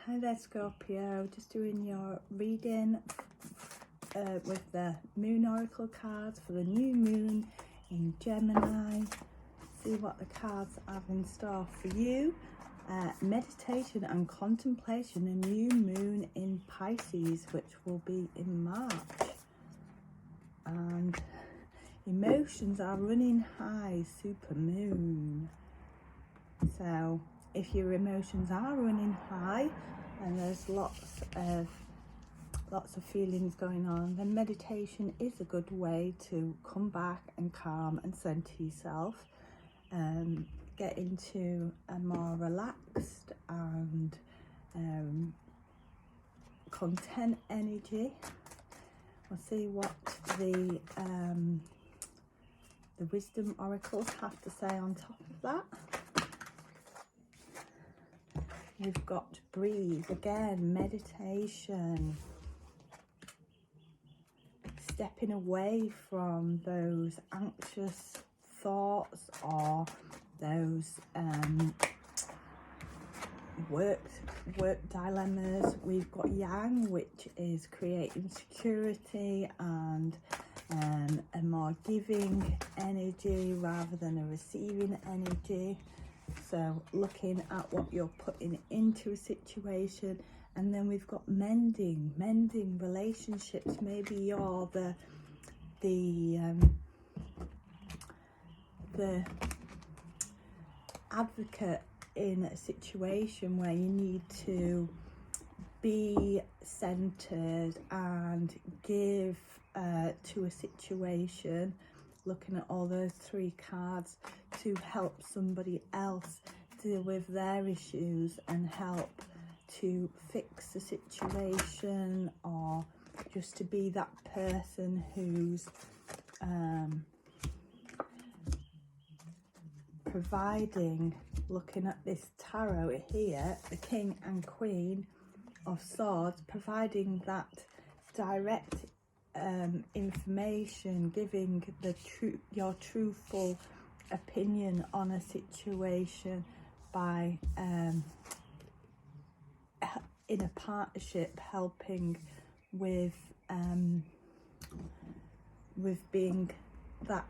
Hi there, Scorpio. Just doing your reading with the Moon Oracle cards for the new moon in Gemini. See what the cards have in store for you. Meditation and contemplation, a new moon in Pisces, which will be in March. And emotions are running high, super moon. So if your emotions are running high and there's lots of feelings going on, then meditation is a good way to come back and calm and center yourself, get into a more relaxed and content energy. We'll see what the wisdom oracles have to say on top of that. We've got breathe again, meditation, stepping away from those anxious thoughts or those work dilemmas. We've got yang, which is creating security and a more giving energy rather than a receiving energy. So looking at what you're putting into a situation. And then we've got mending relationships. Maybe you're the advocate in a situation where you need to be centered and give to a situation. Looking at all those three cards to help somebody else deal with their issues and help to fix the situation, or just to be that person who's providing. Looking at this tarot here, the King and Queen of Swords, providing that direct information, giving your truthful opinion on a situation by in a partnership, helping with being that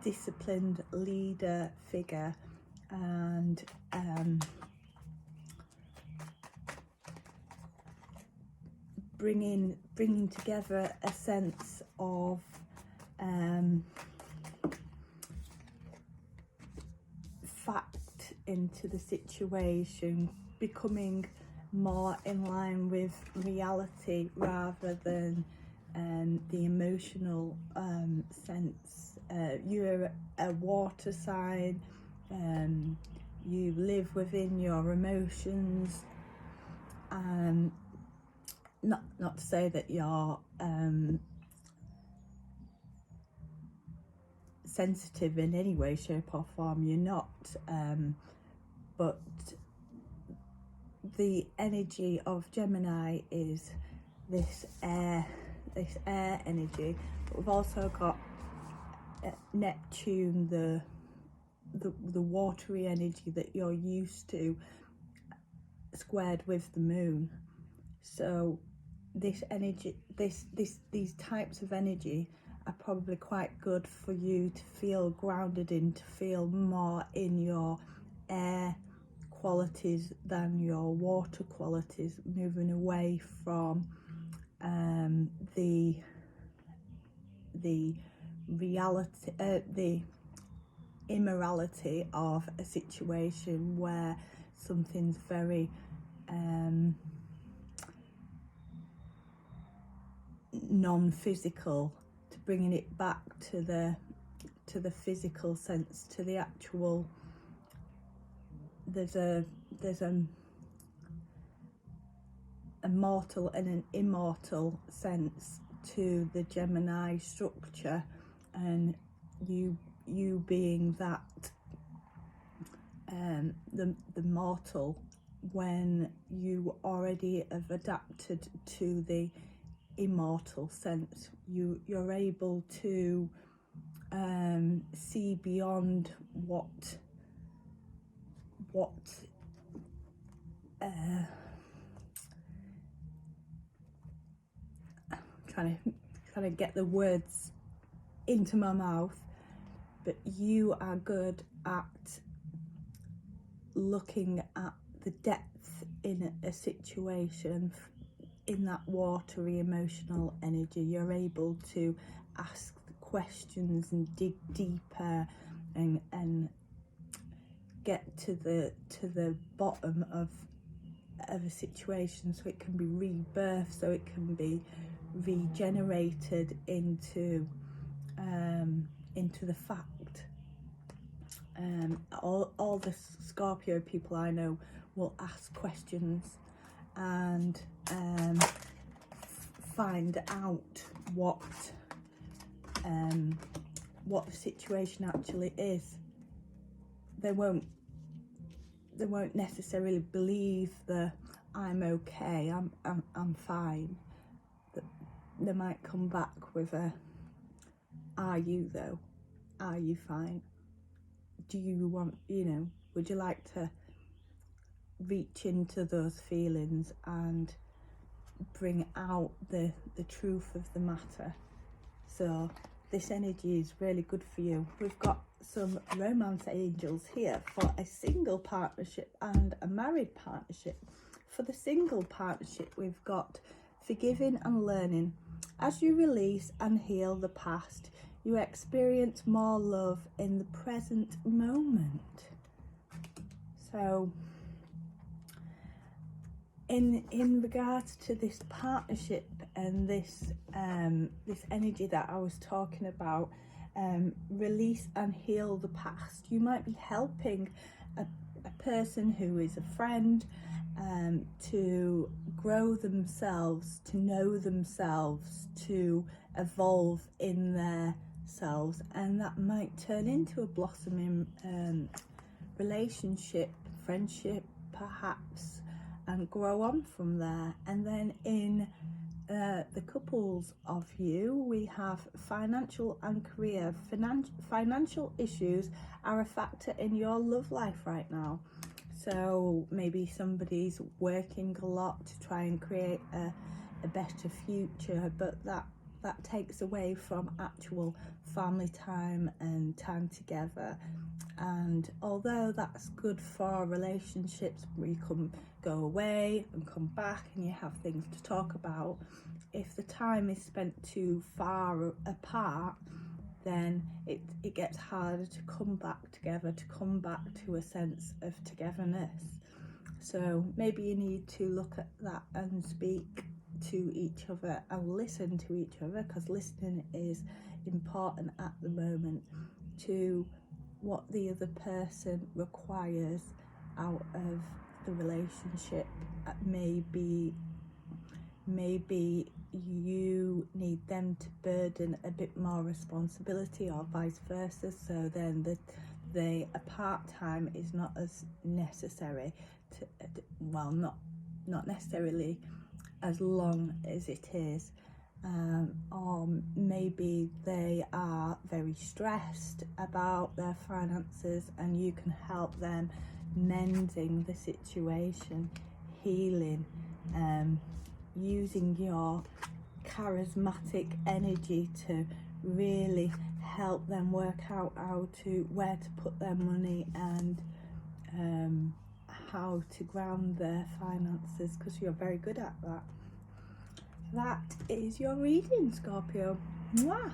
disciplined leader figure, and bringing together a sense of fact into the situation, becoming more in line with reality rather than the emotional sense. You're a water sign, you live within your emotions, not to say that you're sensitive in any way, shape or form, you're not, but the energy of Gemini is this air energy. But we've also got Neptune, the watery energy that you're used to, squared with the moon. So this energy, these types of energy are probably quite good for you to feel grounded in, to feel more in your air qualities than your water qualities, moving away from the reality, the immorality of a situation where something's very non-physical, to bringing it back to the physical sense, to the actual. There's a mortal and an immortal sense to the Gemini structure, and you being that the mortal, when you already have adapted to the immortal sense, you're able to see beyond what trying to get the words into my mouth, but you are good at looking at the depth in a situation, in that watery emotional energy. You're able to ask questions and dig deeper and get to the bottom of a situation, so it can be rebirthed, so it can be regenerated into the fact. All the Scorpio people I know will ask questions and find out what the situation actually is. They won't necessarily believe that I'm okay, I'm fine. They might come back with a, are you though? Are you fine? Do you want, would you like to reach into those feelings and bring out the truth of the matter? So this energy is really good for you. We've got some romance angels here for a single partnership and a married partnership. For the single partnership, we've got forgiving and learning. As you release and heal the past, you experience more love in the present moment. So in regards to this partnership and this energy that I was talking about, release and heal the past, you might be helping a person who is a friend to grow themselves, to know themselves, to evolve in themselves, and that might turn into a blossoming relationship, friendship perhaps, and grow on from there. And then in the couples of you, we have financial and career. Financial issues are a factor in your love life right now. So maybe somebody's working a lot to try and create a better future, but that takes away from actual family time and time together. And although that's good for relationships where you can go away and come back and you have things to talk about, if the time is spent too far apart, then it gets harder to come back together, to come back to a sense of togetherness. So maybe you need to look at that and speak to each other and listen to each other, because listening is important at the moment to what the other person requires out of the relationship. Maybe you need them to burden a bit more responsibility, or vice versa, so then the apart time is not as necessary to, well, not necessarily as long as it is. Or maybe they are very stressed about their finances and you can help them mending the situation, healing, using your charismatic energy to really help them work out where to put their money and how to ground their finances, because you're very good at that. That is your reading, Scorpio. Mwah!